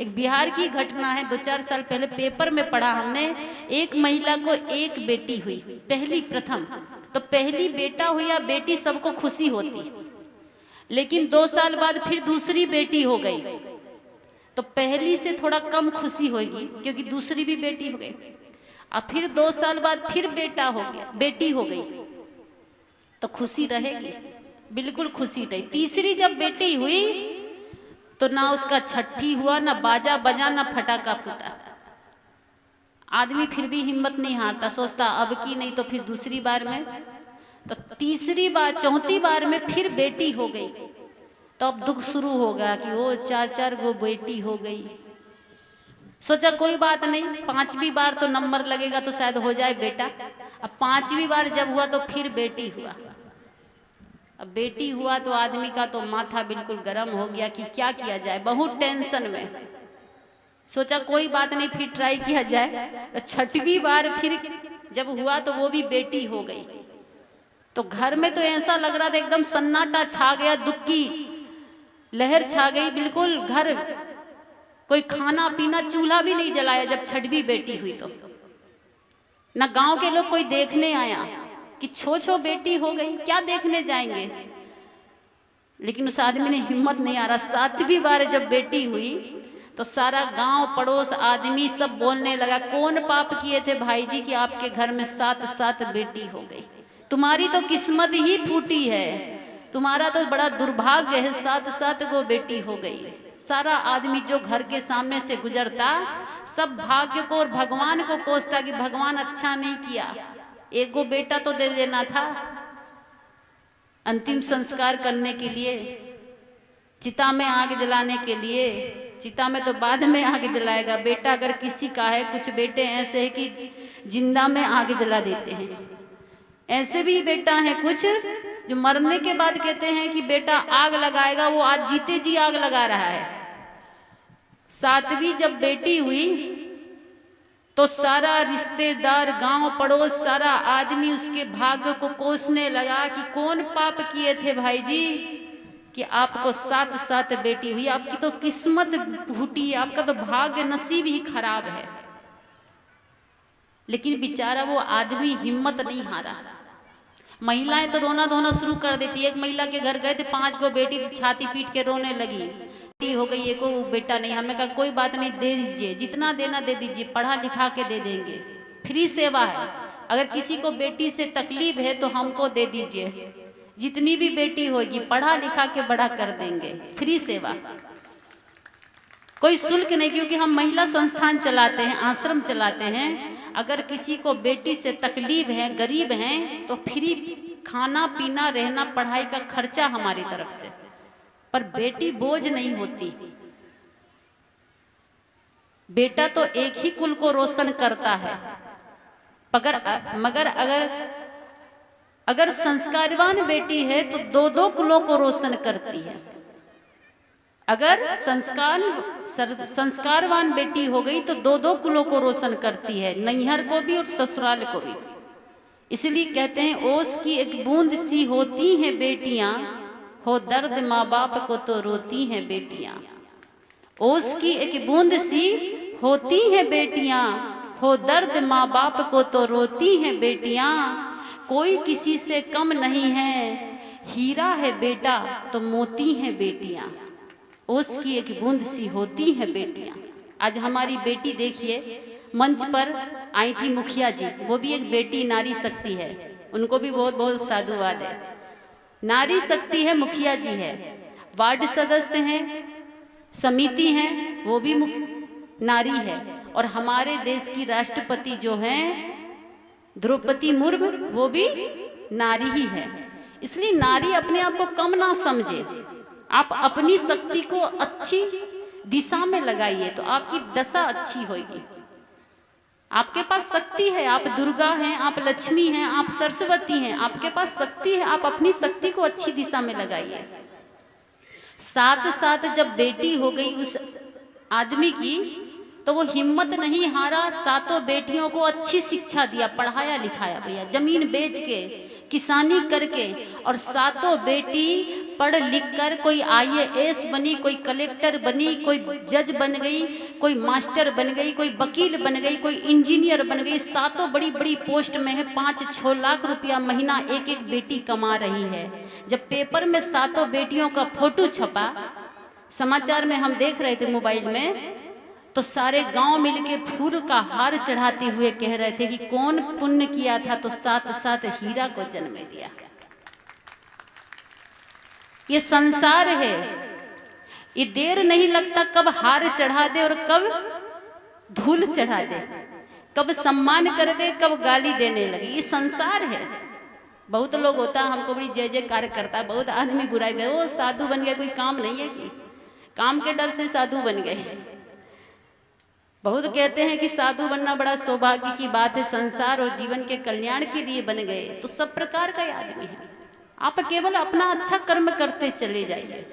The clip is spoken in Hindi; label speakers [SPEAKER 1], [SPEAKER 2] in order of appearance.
[SPEAKER 1] एक बिहार की घटना है, 2-4 साल पहले पेपर में पढ़ा हमने। एक महिला को एक बेटी हुई, पहली प्रथम, तो पहली बेटा हुई या बेटी सबको खुशी होती, लेकिन 2 साल बाद फिर दूसरी बेटी हो गई तो पहली से थोड़ा कम खुशी होगी क्योंकि दूसरी भी बेटी हो गई। अब फिर 2 साल बाद फिर बेटा हो गया, बेटी हो गई तो खुशी रहेगी? बिल्कुल खुशी नहीं। तीसरी जब बेटी हुई तो ना उसका छठी हुआ, ना बाजा बजा, ना फटाका फूटा। आदमी फिर भी हिम्मत नहीं हारता, सोचता अब की नहीं तो फिर दूसरी बार में। तो तीसरी बार, चौथी बार में फिर बेटी हो गई तो अब दुख शुरू हो गया कि वो 4-4 गो बेटी हो गई। सोचा कोई बात नहीं, 5वीं बार तो नंबर लगेगा तो शायद हो जाए बेटा। अब 5वीं बार जब हुआ तो फिर बेटी हुआ। अब बेटी हुआ तो आदमी का तो माथा बिल्कुल गर्म हो गया कि क्या किया जाए, बहुत टेंशन में। सोचा कोई बात नहीं, फिर ट्राई किया जाए। तो 6वीं बार फिर जब हुआ तो वो भी बेटी हो गई। तो घर में तो ऐसा लग रहा था एकदम सन्नाटा छा गया, दुख की लहर छा गई बिल्कुल। घर कोई खाना पीना, चूल्हा भी नहीं जलाया जब 6वीं बेटी हुई तो। ना गांव के लोग कोई देखने आया कि छो बेटी हो गई, क्या देखने जाएंगे। लेकिन उस आदमी ने हिम्मत नहीं आ रहा। 7वीं बार जब बेटी हुई तो सारा गांव पड़ोस आदमी सब बोलने लगा, कौन पाप किए थे भाई जी कि आपके घर में 7 बेटी हो गई। तुम्हारी तो किस्मत ही फूटी है, तुम्हारा तो बड़ा दुर्भाग्य है, 7 गो बेटी हो गई। सारा आदमी जो घर के सामने से गुजरता सब भाग्य को और भगवान को कोसता कि भगवान अच्छा नहीं किया, एक गो बेटा तो दे देना था। अंतिम संस्कार करने के लिए, चिता में आग जलाने के लिए, चिता में तो बाद में आग जलाएगा। बेटा अगर किसी का है, कुछ बेटे ऐसे हैं कि जिंदा में आग जला देते हैं। ऐसे भी बेटा हैं कुछ जो मरने के बाद कहते हैं कि बेटा आग लगाएगा, वो आज जीते जी आग लगा रहा है। 7वीं जब बेटी हुई तो सारा रिश्तेदार, गांव पड़ोस, सारा आदमी उसके भाग्य को कोसने लगा कि कौन पाप किए थे भाई जी कि आपको 7 बेटी हुई, आपकी तो किस्मत फूटी, आपका तो भाग्य नसीब ही खराब है। लेकिन बेचारा वो आदमी हिम्मत नहीं हारा। महिलाएं तो रोना धोना शुरू कर देती। एक महिला के घर गए थे, 5 गो बेटी थी, छाती पीट के रोने लगी, बेटी हो गई, एको बेटा नहीं। हमने कहा कोई बात नहीं, दे दीजिए, जितना देना दे दीजिए, पढ़ा लिखा के दे देंगे, फ्री सेवा है। अगर किसी को बेटी से तकलीफ है तो हमको दे दीजिए, जितनी भी बेटी होगी पढ़ा लिखा के बड़ा कर देंगे, फ्री सेवा, कोई शुल्क नहीं। क्योंकि हम महिला संस्थान चलाते हैं, आश्रम चलाते हैं। अगर किसी को बेटी से तकलीफ है, गरीब हैं, तो फ्री खाना पीना रहना पढ़ाई का खर्चा हमारी तरफ से। पर बेटी बोझ नहीं होती। बेटा तो एक ही कुल को रोशन करता है, मगर अगर संस्कारवान बेटी है तो 2 कुलों को रोशन करती है। अगर संस्कारवान बेटी हो गई तो 2 कुलों को रोशन करती है, नैहर को भी और ससुराल को भी। इसलिए कहते हैं ओस की एक बूंद सी होती हैं बेटियां, हो दर्द माँ बाप को तो रोती हैं बेटियां। ओस की एक बूंद सी होती हैं बेटियां, हो दर्द माँ बाप को तो रोती हैं बेटियां। कोई किसी से कम नहीं है, हीरा है बेटा तो मोती हैं बेटियां। ओस की एक बूंद सी होती हैं बेटियां। आज हमारी बेटी देखिए, मंच पर आई थी मुखिया जी, वो भी एक बेटी नारी शक्ति है, उनको भी बहुत बहुत साधुवाद है। नारी शक्ति है, मुखिया जी है, वार्ड सदस्य हैं, समिति हैं, वो भी नारी है। और हमारे देश की राष्ट्रपति जो हैं द्रौपदी मुर्मू, वो भी नारी ही है। इसलिए नारी अपने आप को कम ना समझे, आप अपनी शक्ति को अच्छी दिशा में लगाइए तो आपकी दशा अच्छी होगी। आपके पास शक्ति है, आप दुर्गा हैं, आप लक्ष्मी हैं, आप सरस्वती हैं, आपके पास शक्ति है, आप अपनी शक्ति को अच्छी दिशा में लगाइए। साथ साथ जब बेटी हो गई उस आदमी की तो वो हिम्मत नहीं हारा, 7 बेटियों को अच्छी शिक्षा दिया, पढ़ाया लिखाया भैया, जमीन बेच के किसानी करके, और सातों बेटी पढ़ लिख कर कोई IAS बनी, कोई कलेक्टर बनी, कोई जज बन गई, कोई मास्टर बन गई, कोई वकील बन गई, कोई इंजीनियर बन गई। सातों बड़ी बड़ी पोस्ट में है। 5-6 लाख रुपया महीना एक एक बेटी कमा रही है। जब पेपर में सातों बेटियों का फोटो छपा, समाचार में हम देख रहे थे मोबाइल में, तो सारे गांव मिलके फूल का हार चढ़ाते हुए कह रहे थे कि कौन पुण्य किया था तो साथ साथ हीरा को जन्म दिया। ये संसार है, ये देर नहीं लगता कब हार चढ़ा दे और कब धूल चढ़ा दे, कब सम्मान कर दे कब गाली देने लगे। ये संसार है। बहुत लोग होता है हमको बड़ी जय जयकार करता है, बहुत आदमी बुराई गए, वो साधु बन गए, कोई काम नहीं है कि काम के डर से साधु बन गए। बहुत कहते हैं कि साधु बनना बड़ा सौभाग्य की बात है, संसार और जीवन के कल्याण के लिए बन गए। तो सब प्रकार का आदमी है, आप केवल अपना अच्छा कर्म करते चले जाइए।